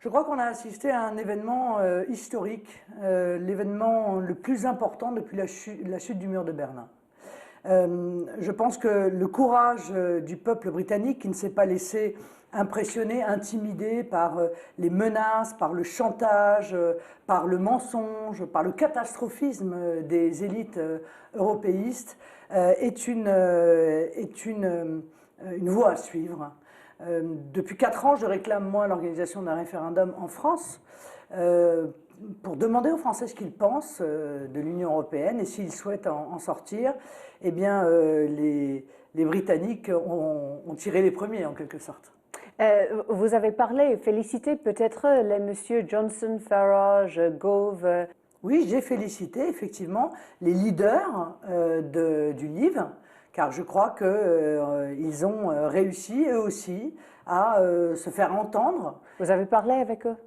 Je crois qu'on a assisté à un événement historique, l'événement le plus important depuis la chute du mur de Berlin. Je pense que le courage du peuple britannique, qui ne s'est pas laissé impressionner, intimider par les menaces, par le chantage, par le mensonge, par le catastrophisme des élites européistes, est une voie à suivre. Depuis 4 ans, je réclame, moi, l'organisation d'un référendum en France pour demander aux Français ce qu'ils pensent de l'Union européenne et s'ils souhaitent en sortir. Eh bien, les Britanniques ont tiré les premiers, en quelque sorte. Vous avez parlé, félicité peut-être les messieurs Johnson, Farage, Gove. Oui, j'ai félicité effectivement les leaders du livre, car je crois qu'ils ont réussi, eux aussi, à se faire entendre. Vous avez parlé avec eux?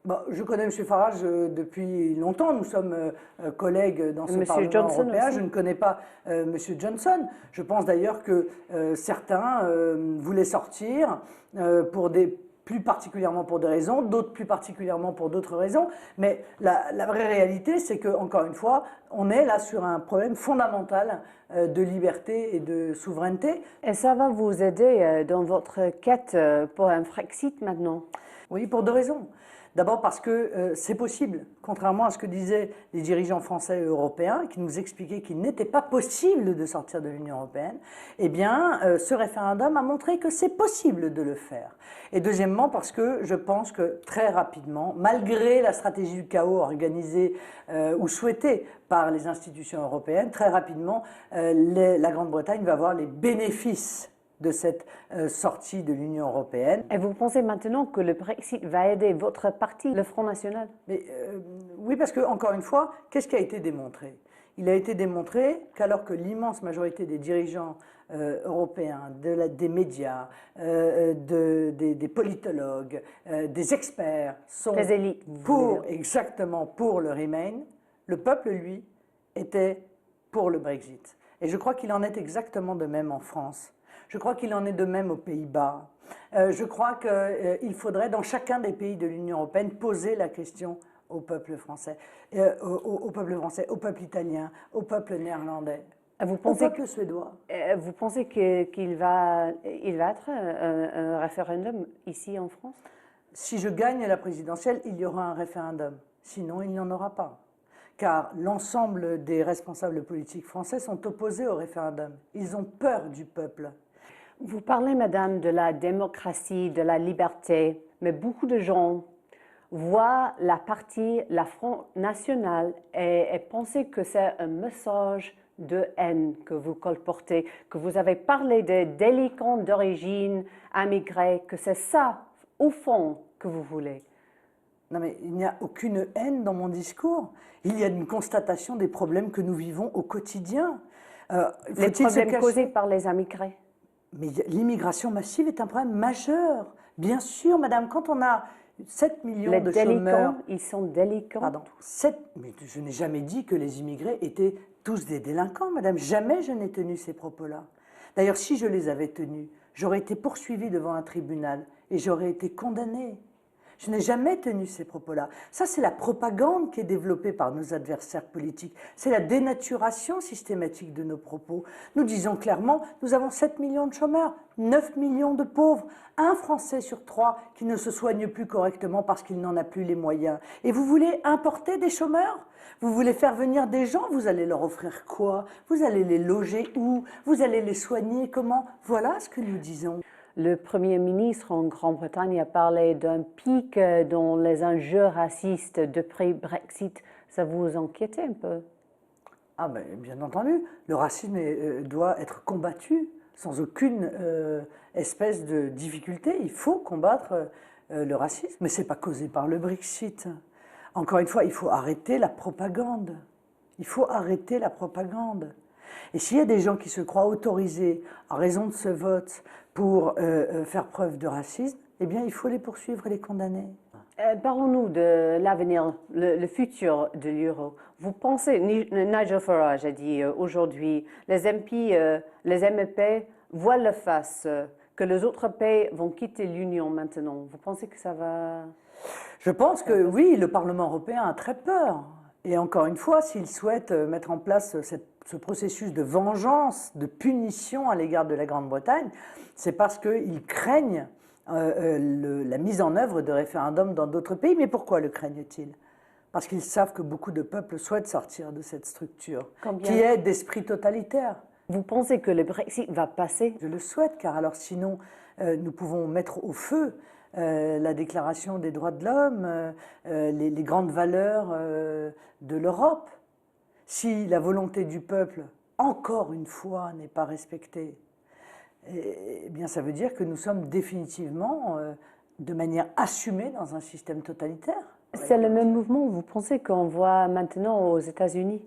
Bon, je connais M. Farage depuis longtemps, nous sommes collègues dans ce Parlement Johnson européen, aussi. je ne connais pas M. Johnson. Je pense d'ailleurs que certains voulaient sortir plus particulièrement pour des raisons, d'autres plus particulièrement pour d'autres raisons. Mais la vraie réalité, c'est que, encore une fois, on est là sur un problème fondamental de liberté et de souveraineté. Et ça va vous aider dans votre quête pour un Frexit maintenant? Oui, pour 2 raisons. D'abord parce que c'est possible, contrairement à ce que disaient les dirigeants français et européens, qui nous expliquaient qu'il n'était pas possible de sortir de l'Union européenne. Eh bien, ce référendum a montré que c'est possible de le faire. Et deuxièmement, parce que je pense que très rapidement, malgré la stratégie du chaos organisée ou souhaitée par les institutions européennes, très rapidement, la Grande-Bretagne va avoir les bénéfices de cette sortie de l'Union européenne. Et vous pensez maintenant que le Brexit va aider votre parti, le Front National? Mais, oui, parce que, encore une fois, qu'est-ce qui a été démontré? Il a été démontré qu'alors que l'immense majorité des dirigeants européens, des médias, des politologues, des experts sont Les élites, exactement pour le Remain, le peuple, lui, était pour le Brexit. Et je crois qu'il en est exactement de même en France. Je crois qu'il en est de même aux Pays-Bas. Je crois qu'il faudrait, dans chacun des pays de l'Union européenne, poser la question au peuple français, au peuple italien, au peuple néerlandais, au peuple suédois. Vous pensez qu'il va être un référendum ici en France? Si je gagne la présidentielle, il y aura un référendum. Sinon, il n'y en aura pas. Car l'ensemble des responsables politiques français sont opposés au référendum. Ils ont peur du peuple. Vous parlez, madame, de la démocratie, de la liberté, mais beaucoup de gens voient la Front National et pensent que c'est un message de haine que vous colportez, que vous avez parlé des délinquants d'origine immigrés, que c'est ça, au fond, que vous voulez. Non mais il n'y a aucune haine dans mon discours. Il y a une constatation des problèmes que nous vivons au quotidien. Les problèmes causés par les immigrés. Mais l'immigration massive est un problème majeur. Bien sûr, madame, quand on a 7 millions de chômeurs... Ils sont délinquants. Pardon, mais je n'ai jamais dit que les immigrés étaient tous des délinquants, madame. Jamais je n'ai tenu ces propos-là. D'ailleurs, si je les avais tenus, j'aurais été poursuivie devant un tribunal et j'aurais été condamnée. Je n'ai jamais tenu ces propos-là. Ça, c'est la propagande qui est développée par nos adversaires politiques. C'est la dénaturation systématique de nos propos. Nous disons clairement, nous avons 7 millions de chômeurs, 9 millions de pauvres, un Français sur 3 qui ne se soigne plus correctement parce qu'il n'en a plus les moyens. Et vous voulez importer des chômeurs ? Vous voulez faire venir des gens, vous allez leur offrir quoi? Vous allez les loger où? Vous allez les soigner comment? Voilà ce que nous disons. Le Premier ministre en Grande-Bretagne a parlé d'un pic dans les enjeux racistes depuis Brexit. Ça vous inquiète un peu? Ah ben, bien entendu, le racisme doit être combattu sans aucune espèce de difficulté. Il faut combattre le racisme, mais ce n'est pas causé par le Brexit. Encore une fois, il faut arrêter la propagande. Il faut arrêter la propagande. Et s'il y a des gens qui se croient autorisés, en raison de ce vote, pour faire preuve de racisme, eh bien, il faut les poursuivre et les condamner. Parlons-nous de l'avenir, le futur de l'euro. Vous pensez, Nigel Farage a dit aujourd'hui, les MEP voient le face, que les autres pays vont quitter l'Union maintenant. Vous pensez que ça va... Je pense que oui, le Parlement européen a très peur. Et encore une fois, s'il souhaite mettre en place ce processus de vengeance, de punition à l'égard de la Grande-Bretagne, c'est parce qu'ils craignent la mise en œuvre de référendums dans d'autres pays. Mais pourquoi le craignent-ils? Parce qu'ils savent que beaucoup de peuples souhaitent sortir de cette structure, qui est d'esprit totalitaire. Vous pensez que le Brexit va passer? Je le souhaite, car alors sinon, nous pouvons mettre au feu la Déclaration des droits de l'homme, les grandes valeurs de l'Europe. Si la volonté du peuple, encore une fois, n'est pas respectée, eh bien ça veut dire que nous sommes définitivement, de manière assumée, dans un système totalitaire. C'est le même mouvement, vous pensez, qu'on voit maintenant aux États-Unis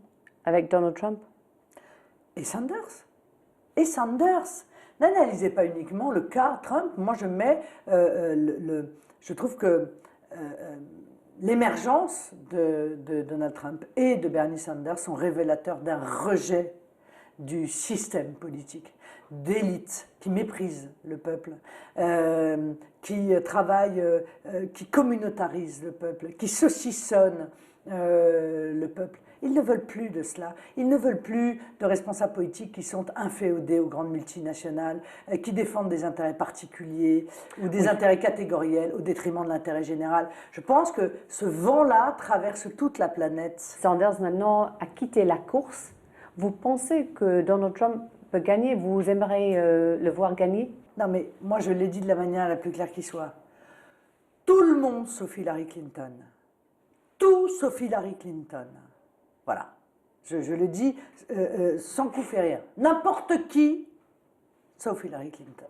avec Donald Trump? Et Sanders. Et Sanders. N'analysez pas uniquement le cas Trump. Moi, je trouve que l'émergence de Donald Trump et de Bernie Sanders sont révélateurs d'un rejet du système politique, d'élites qui méprisent le peuple, qui travaillent, qui communautarisent le peuple, qui saucissonnent le peuple. Ils ne veulent plus de cela. Ils ne veulent plus de responsables politiques qui sont inféodés aux grandes multinationales, qui défendent des intérêts particuliers ou des intérêts catégoriels au détriment de l'intérêt général. Je pense que ce vent-là traverse toute la planète. Sanders maintenant a quitté la course. Vous pensez que Donald Trump peut gagner? Vous aimeriez le voir gagner? Non, mais moi je l'ai dit de la manière la plus claire qui soit. Tout le monde sauf Hillary Clinton. Tout sauf Hillary Clinton. Voilà. Je le dis sans coup férir. N'importe qui sauf Hillary Clinton.